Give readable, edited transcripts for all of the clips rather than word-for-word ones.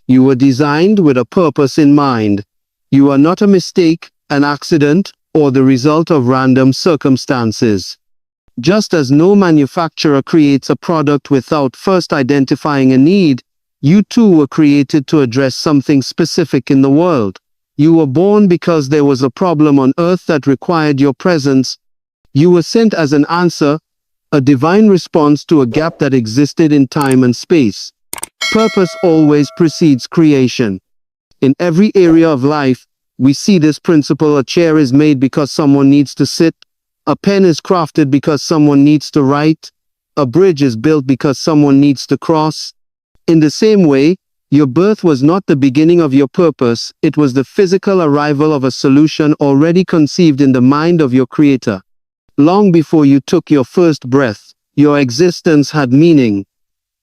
You were designed with a purpose in mind. You are not a mistake, an accident, or the result of random circumstances. Just as no manufacturer creates a product without first identifying a need, you too were created to address something specific in the world. You were born because there was a problem on earth that required your presence. You were sent as an answer, a divine response to a gap that existed in time and space. Purpose always precedes creation. In every area of life, we see this principle. A chair is made because someone needs to sit. A pen is crafted because someone needs to write. A bridge is built because someone needs to cross. In the same way, your birth was not the beginning of your purpose, it was the physical arrival of a solution already conceived in the mind of your Creator. Long before you took your first breath, your existence had meaning.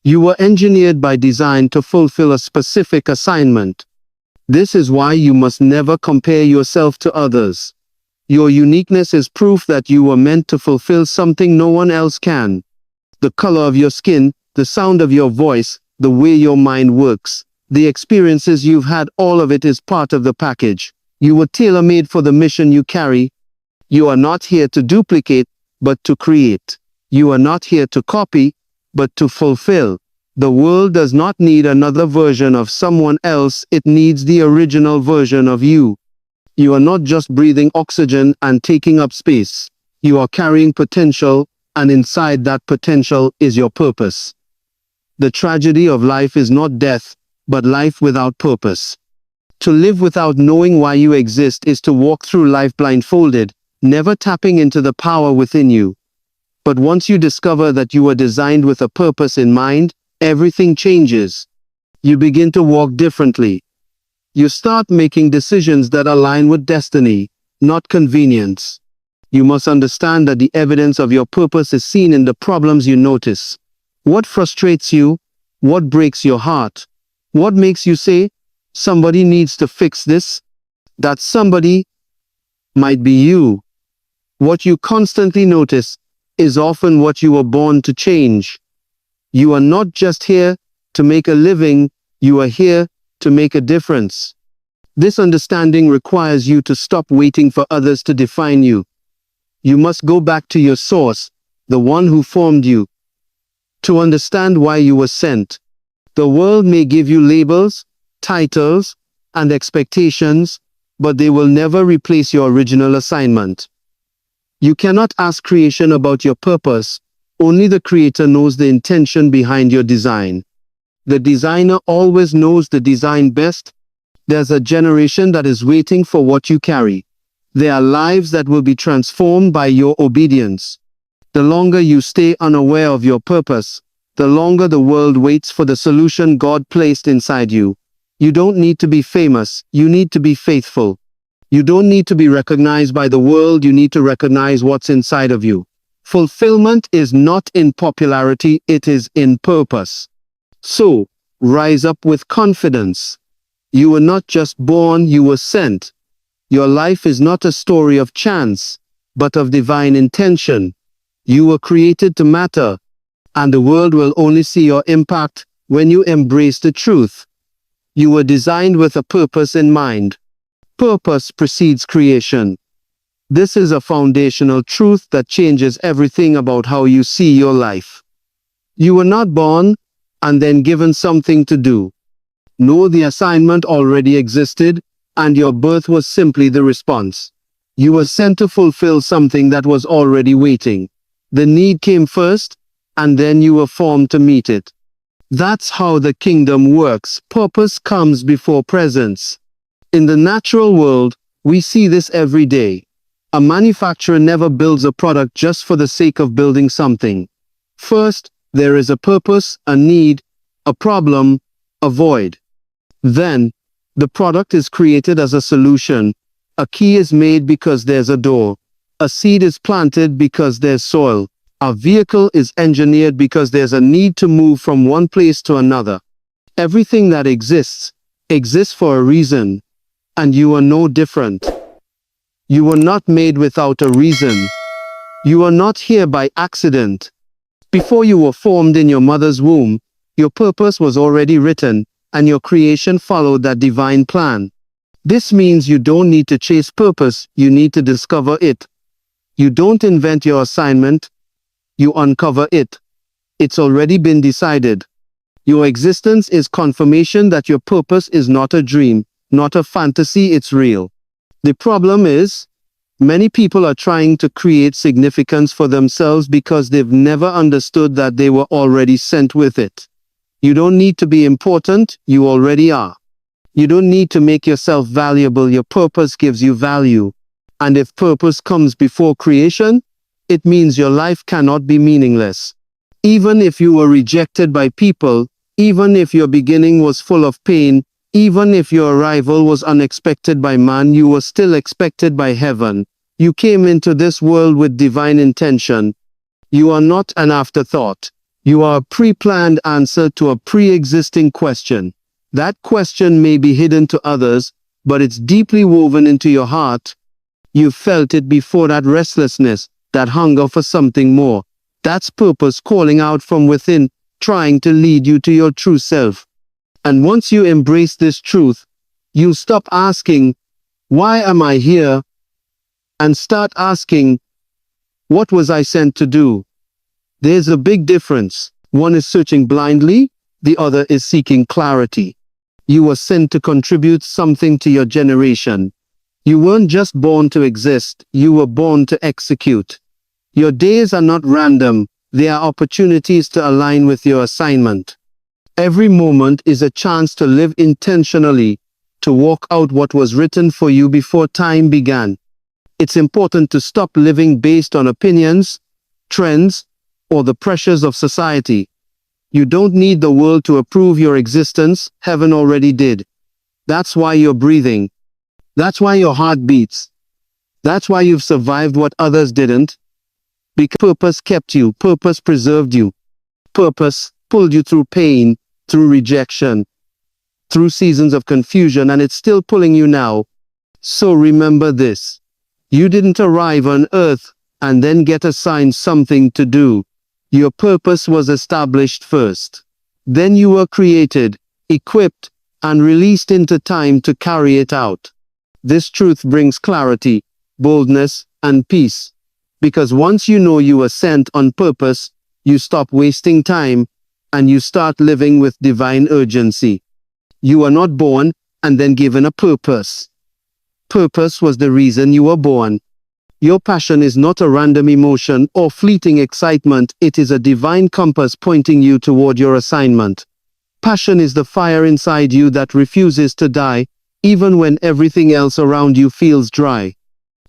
You were engineered by design to fulfill a specific assignment. This is why you must never compare yourself to others. Your uniqueness is proof that you were meant to fulfill something no one else can. The color of your skin, the sound of your voice, the way your mind works, the experiences you've had, all of it is part of the package. You were tailor-made for the mission you carry. You are not here to duplicate, but to create. You are not here to copy, but to fulfill. The world does not need another version of someone else, it needs the original version of you. You are not just breathing oxygen and taking up space. You are carrying potential, and inside that potential is your purpose. The tragedy of life is not death, but life without purpose. To live without knowing why you exist is to walk through life blindfolded, never tapping into the power within you. But once you discover that you were designed with a purpose in mind, everything changes. You begin to walk differently. You start making decisions that align with destiny, not convenience. You must understand that the evidence of your purpose is seen in the problems you notice. What frustrates you? What breaks your heart? What makes you say, somebody needs to fix this? That somebody might be you. What you constantly notice is often what you were born to change. You are not just here to make a living, you are here to make a difference. This understanding requires you to stop waiting for others to define you. You must go back to your source, the one who formed you, to understand why you were sent. The world may give you labels, titles, and expectations, but they will never replace your original assignment. You cannot ask creation about your purpose. Only the Creator knows the intention behind your design. The designer always knows the design best. There's a generation that is waiting for what you carry. There are lives that will be transformed by your obedience. The longer you stay unaware of your purpose, the longer the world waits for the solution God placed inside you. You don't need to be famous, you need to be faithful. You don't need to be recognized by the world, you need to recognize what's inside of you. Fulfillment is not in popularity, it is in purpose. So, rise up with confidence. You were not just born, you were sent. Your life is not a story of chance, but of divine intention. You were created to matter, and the world will only see your impact when you embrace the truth. You were designed with a purpose in mind. Purpose precedes creation. This is a foundational truth that changes everything about how you see your life. You were not born and then given something to do. No, the assignment already existed, and your birth was simply the response. You were sent to fulfill something that was already waiting. The need came first, and then you were formed to meet it. That's how the kingdom works. Purpose comes before presence. In the natural world, we see this every day. A manufacturer never builds a product just for the sake of building something. First, there is a purpose, a need, a problem, a void. Then, the product is created as a solution. A key is made because there's a door. A seed is planted because there's soil. A vehicle is engineered because there's a need to move from one place to another. Everything that exists for a reason, and you are no different. You were not made without a reason. You are not here by accident. Before you were formed in your mother's womb, your purpose was already written, and your creation followed that divine plan. This means you don't need to chase purpose, you need to discover it. You don't invent your assignment, you uncover it. It's already been decided. Your existence is confirmation that your purpose is not a dream, not a fantasy, it's real. The problem is, many people are trying to create significance for themselves because they've never understood that they were already sent with it. You don't need to be important, you already are. You don't need to make yourself valuable, your purpose gives you value. And if purpose comes before creation, it means your life cannot be meaningless. Even if you were rejected by people, even if your beginning was full of pain, even if your arrival was unexpected by man, you were still expected by heaven. You came into this world with divine intention. You are not an afterthought. You are a pre-planned answer to a pre-existing question. That question may be hidden to others, but it's deeply woven into your heart. You felt it before, that restlessness, that hunger for something more. That's purpose calling out from within, trying to lead you to your true self. And once you embrace this truth, you stop asking, why am I here? And start asking, what was I sent to do? There's a big difference. One is searching blindly, the other is seeking clarity. You were sent to contribute something to your generation. You weren't just born to exist, you were born to execute. Your days are not random, they are opportunities to align with your assignment. Every moment is a chance to live intentionally, to walk out what was written for you before time began. It's important to stop living based on opinions, trends, or the pressures of society. You don't need the world to approve your existence, heaven already did. That's why you're breathing. That's why your heart beats. That's why you've survived what others didn't. Because purpose kept you, purpose preserved you. Purpose pulled you through pain, through rejection, through seasons of confusion, and it's still pulling you now. So remember this. You didn't arrive on earth and then get assigned something to do. Your purpose was established first. Then you were created, equipped, and released into time to carry it out. This truth brings clarity, boldness, and peace. Because once you know you were sent on purpose, you stop wasting time and you start living with divine urgency. You were not born and then given a purpose. Purpose was the reason you were born. Your passion is not a random emotion or fleeting excitement, it is a divine compass pointing you toward your assignment. Passion is the fire inside you that refuses to die, even when everything else around you feels dry.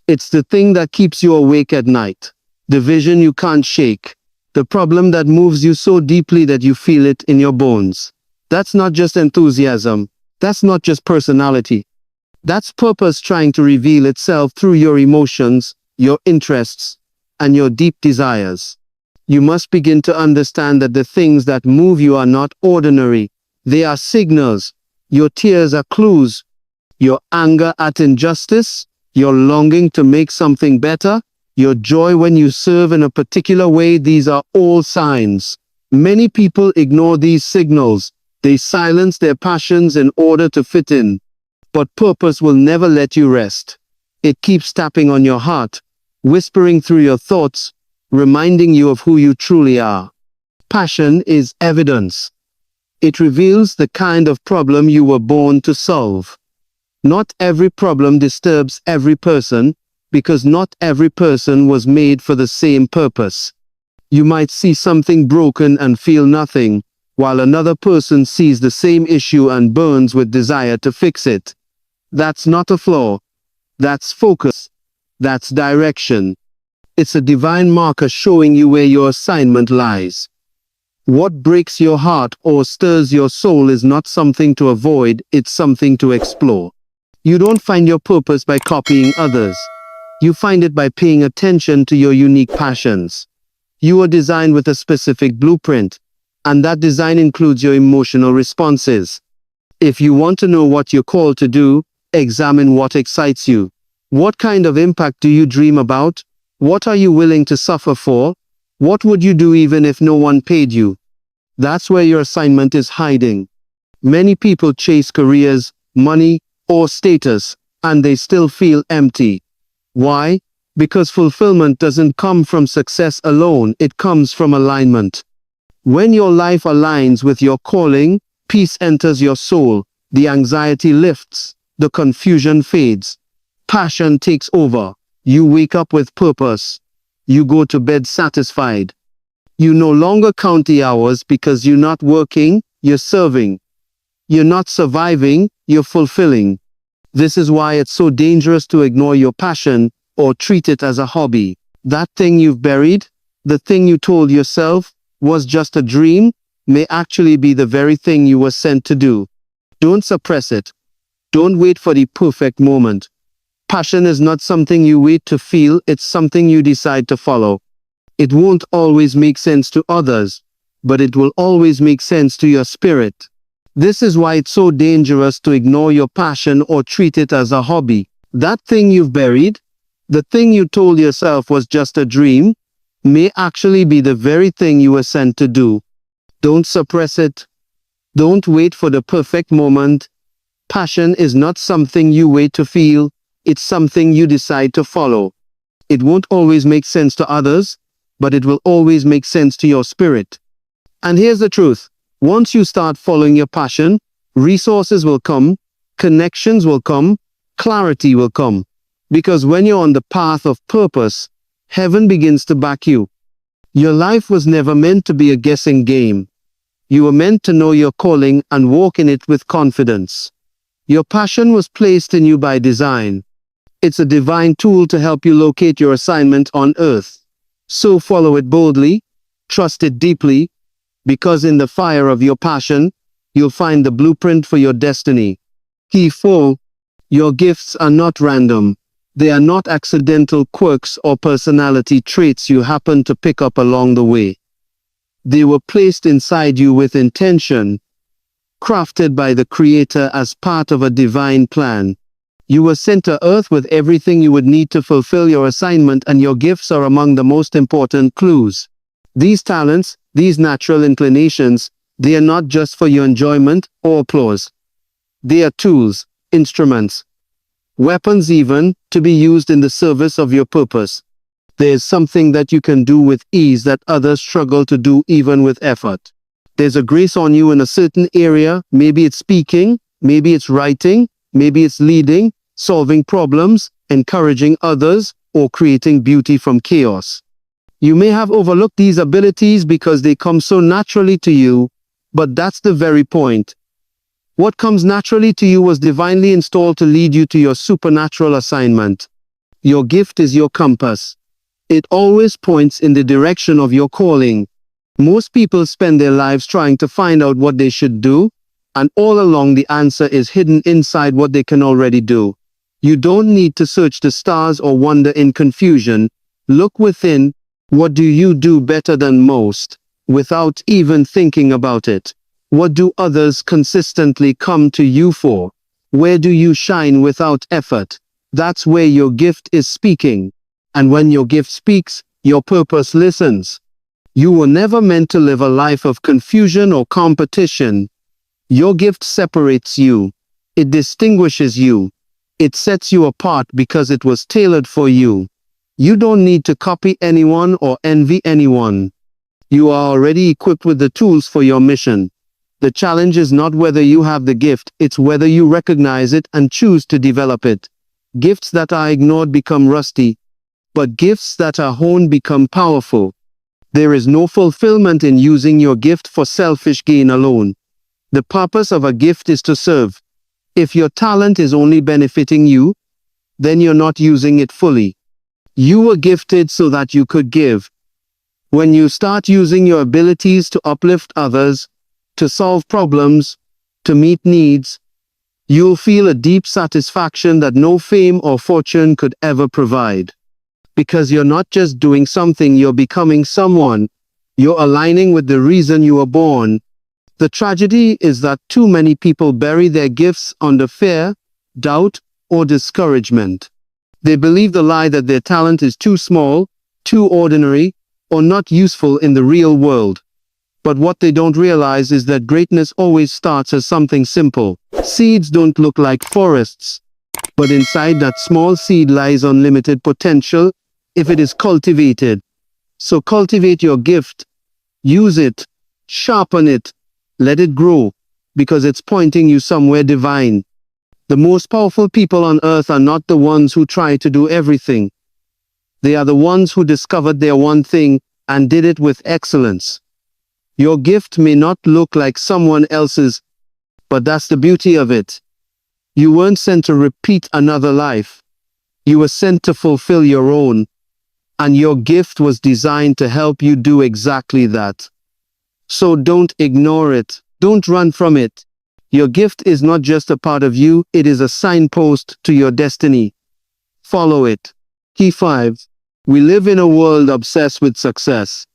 It's the thing that keeps you awake at night, the vision you can't shake, the problem that moves you so deeply that you feel it in your bones. That's not just enthusiasm, that's not just personality. That's purpose trying to reveal itself through your emotions, your interests, and your deep desires. You must begin to understand that the things that move you are not ordinary. They are signals. Your tears are clues. Your anger at injustice, your longing to make something better, your joy when you serve in a particular way, these are all signs. Many people ignore these signals. They silence their passions in order to fit in. But purpose will never let you rest. It keeps tapping on your heart, whispering through your thoughts, reminding you of who you truly are. Passion is evidence. It reveals the kind of problem you were born to solve. Not every problem disturbs every person, because not every person was made for the same purpose. You might see something broken and feel nothing, while another person sees the same issue and burns with desire to fix it. That's not a flaw. That's focus. That's direction. It's a divine marker showing you where your assignment lies. What breaks your heart or stirs your soul is not something to avoid, it's something to explore. You don't find your purpose by copying others. You find it by paying attention to your unique passions. You are designed with a specific blueprint, and that design includes your emotional responses. If you want to know what you're called to do, examine what excites you. What kind of impact do you dream about? What are you willing to suffer for? What would you do even if no one paid you? That's where your assignment is hiding. Many people chase careers, money, or status, and they still feel empty. Why? Because fulfillment doesn't come from success alone, it comes from alignment. When your life aligns with your calling, peace enters your soul, the anxiety lifts, the confusion fades, passion takes over. You wake up with purpose. You go to bed satisfied. You no longer count the hours because you're not working, you're serving. You're not surviving, you're fulfilling. This is why it's so dangerous to ignore your passion or treat it as a hobby. That thing you've buried, the thing you told yourself was just a dream, may actually be the very thing you were sent to do. Don't suppress it. Don't wait for the perfect moment. Passion is not something you wait to feel, it's something you decide to follow. It won't always make sense to others, but it will always make sense to your spirit. This is why it's so dangerous to ignore your passion or treat it as a hobby. That thing you've buried, the thing you told yourself was just a dream, may actually be the very thing you were sent to do. Don't suppress it. Don't wait for the perfect moment. Passion is not something you wait to feel, it's something you decide to follow. It won't always make sense to others, but it will always make sense to your spirit. And here's the truth. Once you start following your passion, resources will come, connections will come, clarity will come. Because when you're on the path of purpose, heaven begins to back you. Your life was never meant to be a guessing game. You were meant to know your calling and walk in it with confidence. Your passion was placed in you by design. It's a divine tool to help you locate your assignment on earth. So follow it boldly, trust it deeply, because in the fire of your passion, you'll find the blueprint for your destiny. Key 4. Your gifts are not random. They are not accidental quirks or personality traits you happen to pick up along the way. They were placed inside you with intention, crafted by the Creator as part of a divine plan. You were sent to earth with everything you would need to fulfill your assignment, and your gifts are among the most important clues. These talents, these natural inclinations, they are not just for your enjoyment or applause. They are tools, instruments, weapons even, to be used in the service of your purpose. There is something that you can do with ease that others struggle to do even with effort. There's a grace on you in a certain area. Maybe it's speaking, maybe it's writing, maybe it's leading, solving problems, encouraging others, or creating beauty from chaos. You may have overlooked these abilities because they come so naturally to you, but that's the very point. What comes naturally to you was divinely installed to lead you to your supernatural assignment. Your gift is your compass. It always points in the direction of your calling. Most people spend their lives trying to find out what they should do, and all along the answer is hidden inside what they can already do. You don't need to search the stars or wander in confusion. Look within. What do you do better than most, without even thinking about it? What do others consistently come to you for? Where do you shine without effort? That's where your gift is speaking. And when your gift speaks, your purpose listens. You were never meant to live a life of confusion or competition. Your gift separates you. It distinguishes you. It sets you apart because it was tailored for you. You don't need to copy anyone or envy anyone. You are already equipped with the tools for your mission. The challenge is not whether you have the gift, it's whether you recognize it and choose to develop it. Gifts that are ignored become rusty, but gifts that are honed become powerful. There is no fulfillment in using your gift for selfish gain alone. The purpose of a gift is to serve. If your talent is only benefiting you, then you're not using it fully. You were gifted so that you could give. When you start using your abilities to uplift others, to solve problems, to meet needs, you'll feel a deep satisfaction that no fame or fortune could ever provide. Because you're not just doing something, you're becoming someone. You're aligning with the reason you were born. The tragedy is that too many people bury their gifts under fear, doubt, or discouragement. They believe the lie that their talent is too small, too ordinary, or not useful in the real world. But what they don't realize is that greatness always starts as something simple. Seeds don't look like forests, but inside that small seed lies unlimited potential if it is cultivated. So cultivate your gift, use it, sharpen it, let it grow, because it's pointing you somewhere divine. The most powerful people on earth are not the ones who try to do everything. They are the ones who discovered their one thing and did it with excellence. Your gift may not look like someone else's, but that's the beauty of it. You weren't sent to repeat another life. You were sent to fulfill your own, and your gift was designed to help you do exactly that. So don't ignore it. Don't run from it. Your gift is not just a part of you, it is a signpost to your destiny. Follow it. Key 5. We live in a world obsessed with success.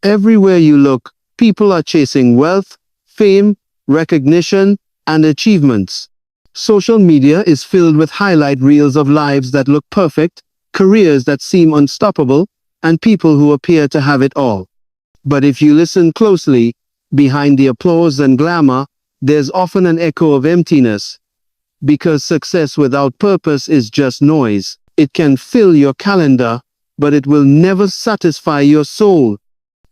Everywhere you look, people are chasing wealth, fame, recognition, and achievements. Social media is filled with highlight reels of lives that look perfect, careers that seem unstoppable, and people who appear to have it all. But if you listen closely, behind the applause and glamour, there's often an echo of emptiness. Because success without purpose is just noise. It can fill your calendar, but it will never satisfy your soul.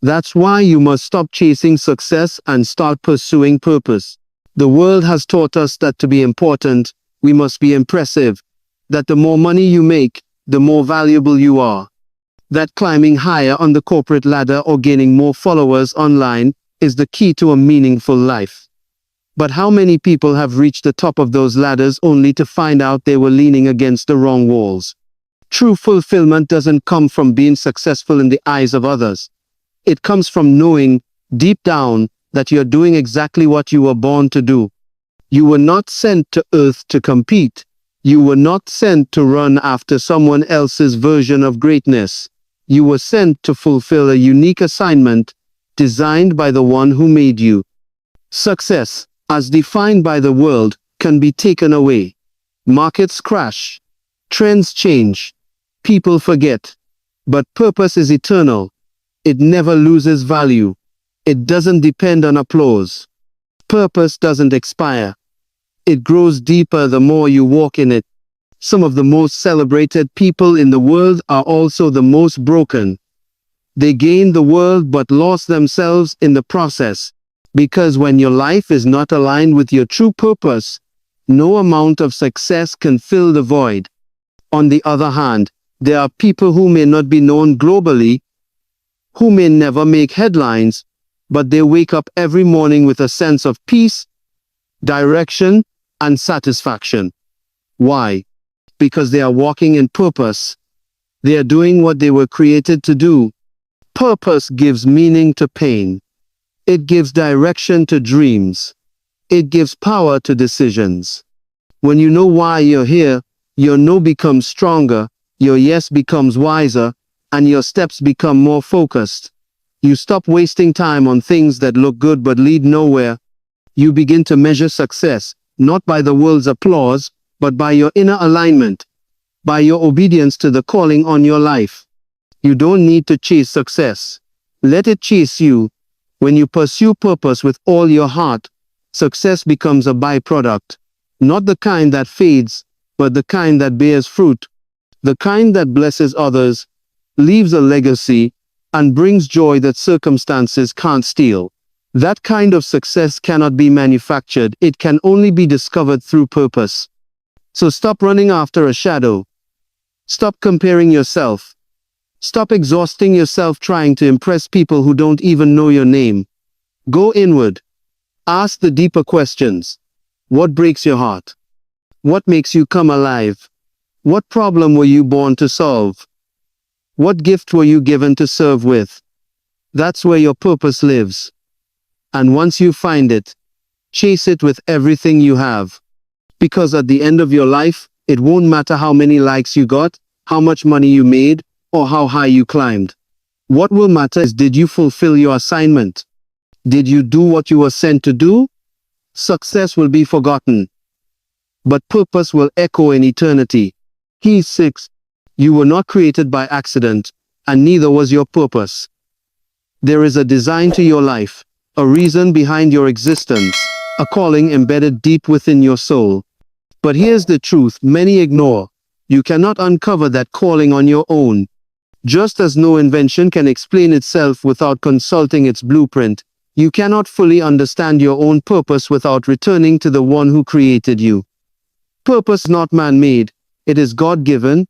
That's why you must stop chasing success and start pursuing purpose. The world has taught us that to be important, we must be impressive. That the more money you make, the more valuable you are. That climbing higher on the corporate ladder or gaining more followers online is the key to a meaningful life. But how many people have reached the top of those ladders only to find out they were leaning against the wrong walls? True fulfillment doesn't come from being successful in the eyes of others. It comes from knowing, deep down, that you're doing exactly what you were born to do. You were not sent to earth to compete. You were not sent to run after someone else's version of greatness. You were sent to fulfill a unique assignment designed by the one who made you. Success, as defined by the world, can be taken away. Markets crash. Trends change. People forget. But purpose is eternal. It never loses value. It doesn't depend on applause. Purpose doesn't expire. It grows deeper the more you walk in it. Some of the most celebrated people in the world are also the most broken. They gained the world but lost themselves in the process. Because when your life is not aligned with your true purpose, no amount of success can fill the void. On the other hand, there are people who may not be known globally, who may never make headlines, but they wake up every morning with a sense of peace, direction, and satisfaction. Why? Because they are walking in purpose. They are doing what they were created to do. Purpose gives meaning to pain. It gives direction to dreams. It gives power to decisions. When you know why you're here, your no becomes stronger, your yes becomes wiser, and your steps become more focused. You stop wasting time on things that look good but lead nowhere. You begin to measure success, not by the world's applause, but by your inner alignment, by your obedience to the calling on your life. You don't need to chase success. Let it chase you. When you pursue purpose with all your heart, success becomes a byproduct. Not the kind that fades, but the kind that bears fruit. The kind that blesses others, leaves a legacy, and brings joy that circumstances can't steal. That kind of success cannot be manufactured. It can only be discovered through purpose. So stop running after a shadow. Stop comparing yourself. Stop exhausting yourself trying to impress people who don't even know your name. Go inward. Ask the deeper questions. What breaks your heart? What makes you come alive? What problem were you born to solve? What gift were you given to serve with? That's where your purpose lives. And once you find it, chase it with everything you have. Because at the end of your life, it won't matter how many likes you got, how much money you made, or how high you climbed. What will matter is, did you fulfill your assignment? Did you do what you were sent to do? Success will be forgotten, but purpose will echo in eternity. Key 6. You were not created by accident, and neither was your purpose. There is a design to your life, a reason behind your existence, a calling embedded deep within your soul. But here's the truth many ignore. You cannot uncover that calling on your own. Just as no invention can explain itself without consulting its blueprint, you cannot fully understand your own purpose without returning to the one who created you. Purpose is not man-made, it is God-given,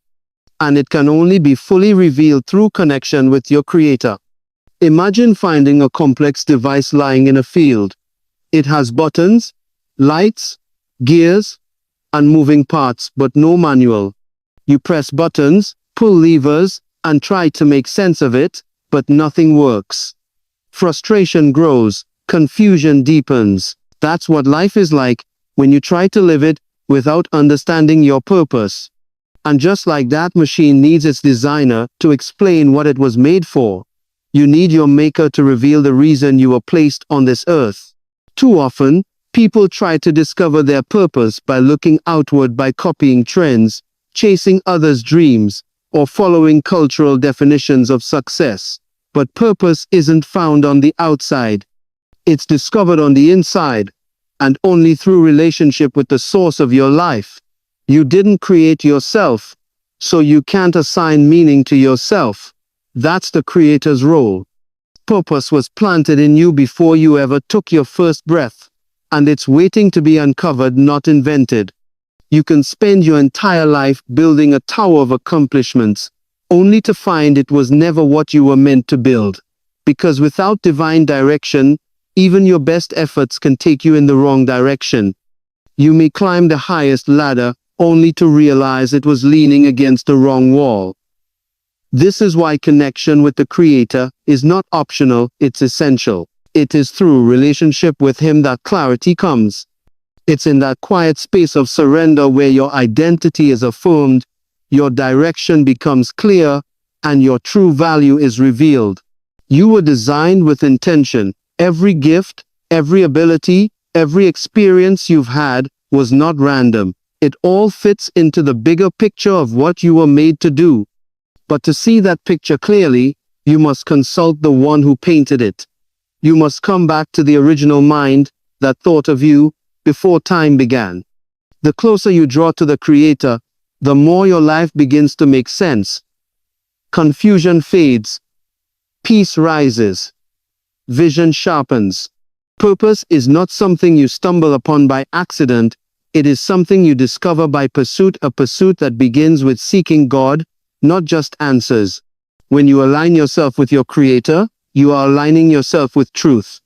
and it can only be fully revealed through connection with your Creator. Imagine finding a complex device lying in a field. It has buttons, lights, gears, and moving parts, but no manual. You press buttons, pull levers, and try to make sense of it, but nothing works. Frustration grows, confusion deepens. That's what life is like when you try to live it without understanding your purpose. And just like that machine needs its designer to explain what it was made for, you need your maker to reveal the reason you were placed on this earth. Too often, people try to discover their purpose by looking outward, by copying trends, chasing others' dreams, or following cultural definitions of success. But purpose isn't found on the outside. It's discovered on the inside, and only through relationship with the source of your life. You didn't create yourself, so you can't assign meaning to yourself. That's the Creator's role. Purpose was planted in you before you ever took your first breath, and it's waiting to be uncovered, not invented. You can spend your entire life building a tower of accomplishments, only to find it was never what you were meant to build. Because without divine direction, even your best efforts can take you in the wrong direction. You may climb the highest ladder, only to realize it was leaning against the wrong wall. This is why connection with the Creator is not optional, it's essential. It is through relationship with Him that clarity comes. It's in that quiet space of surrender where your identity is affirmed, your direction becomes clear, and your true value is revealed. You were designed with intention. Every gift, every ability, every experience you've had was not random. It all fits into the bigger picture of what you were made to do. But to see that picture clearly, you must consult the one who painted it. You must come back to the original mind that thought of you before time began. The closer you draw to the Creator, the more your life begins to make sense. Confusion fades. Peace rises. Vision sharpens. Purpose is not something you stumble upon by accident. It is something you discover by pursuit, a pursuit that begins with seeking God, not just answers. When you align yourself with your Creator, you are aligning yourself with truth.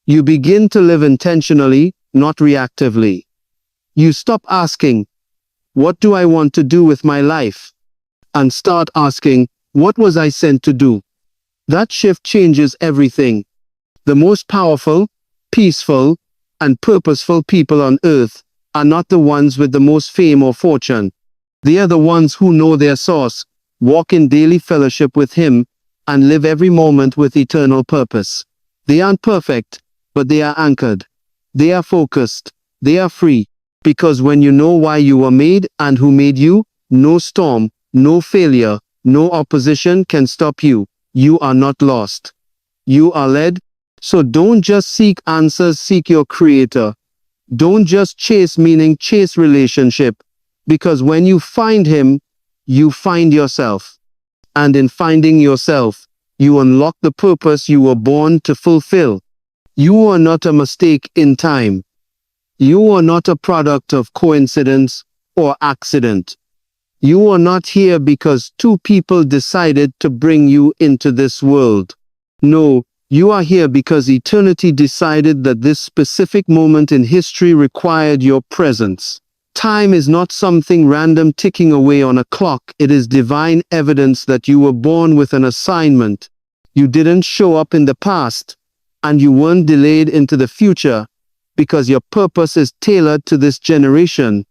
You begin to live intentionally, not reactively. You stop asking, "What do I want to do with my life?" and start asking, "What was I sent to do?" That shift changes everything. The most powerful, peaceful, and purposeful people on earth are not the ones with the most fame or fortune. They are the ones who know their source, walk in daily fellowship with Him, and live every moment with eternal purpose. They aren't perfect, but they are anchored. They are focused. They are free. Because when you know why you were made and who made you, no storm, no failure, no opposition can stop you. You are not lost. You are led. So don't just seek answers, seek your Creator. Don't just chase meaning, chase relationship. Because when you find Him, you find yourself. And in finding yourself, you unlock the purpose you were born to fulfill. You are not a mistake in time. You are not a product of coincidence or accident. You are not here because two people decided to bring you into this world. No, you are here because eternity decided that this specific moment in history required your presence. Time is not something random ticking away on a clock. It is divine evidence that you were born with an assignment. You didn't show up in the past, and you weren't delayed into the future, because your purpose is tailored to this generation.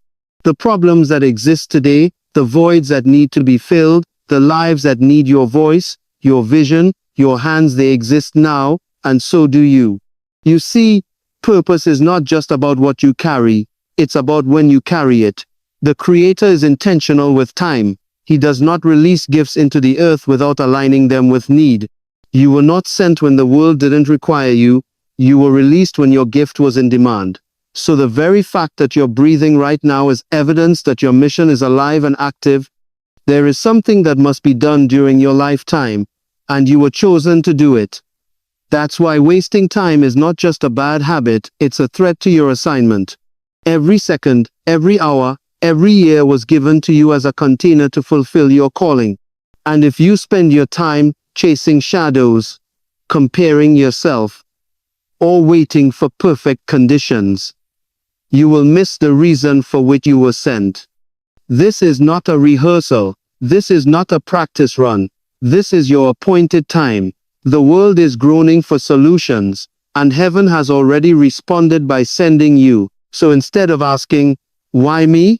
The problems that exist today, the voids that need to be filled, the lives that need your voice, your vision, your hands, they exist now, and so do you. You see, purpose is not just about what you carry, it's about when you carry it. The Creator is intentional with time. He does not release gifts into the earth without aligning them with need. You were not sent when the world didn't require you. You were released when your gift was in demand. So the very fact that you're breathing right now is evidence that your mission is alive and active. There is something that must be done during your lifetime, and you were chosen to do it. That's why wasting time is not just a bad habit, it's a threat to your assignment. Every second, every hour, every year was given to you as a container to fulfill your calling. And if you spend your time chasing shadows, comparing yourself, or waiting for perfect conditions, you will miss the reason for which you were sent. This is not a rehearsal. This is not a practice run. This is your appointed time. The world is groaning for solutions, and heaven has already responded by sending you. So instead of asking, why me?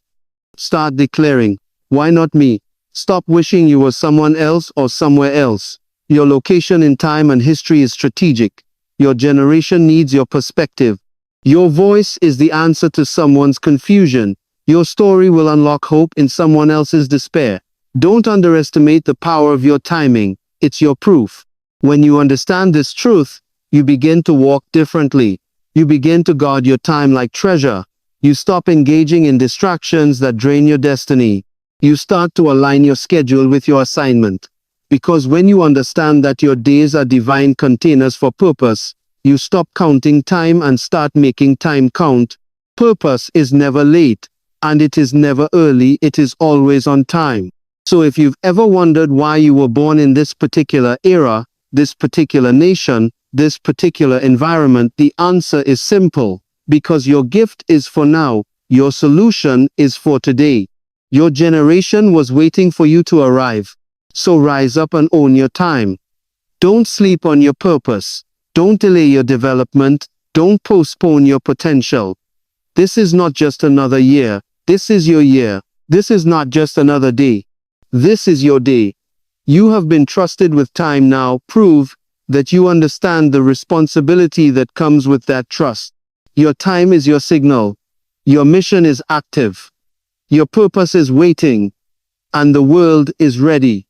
Start declaring, why not me? Stop wishing you were someone else or somewhere else. Your location in time and history is strategic. Your generation needs your perspective. Your voice is the answer to someone's confusion. Your story will unlock hope in someone else's despair. Don't underestimate the power of your timing. It's your proof. When you understand this truth, you begin to walk differently. You begin to guard your time like treasure. You stop engaging in distractions that drain your destiny. You start to align your schedule with your assignment. Because when you understand that your days are divine containers for purpose, you stop counting time and start making time count. Purpose is never late, and it is never early, it is always on time. So if you've ever wondered why you were born in this particular era, this particular nation, this particular environment, the answer is simple. Because your gift is for now, your solution is for today. Your generation was waiting for you to arrive. So rise up and own your time. Don't sleep on your purpose. Don't delay your development. Don't postpone your potential. This is not just another year. This is your year. This is not just another day. This is your day. You have been trusted with time now. Prove that you understand the responsibility that comes with that trust. Your time is your signal. Your mission is active. Your purpose is waiting. And the world is ready.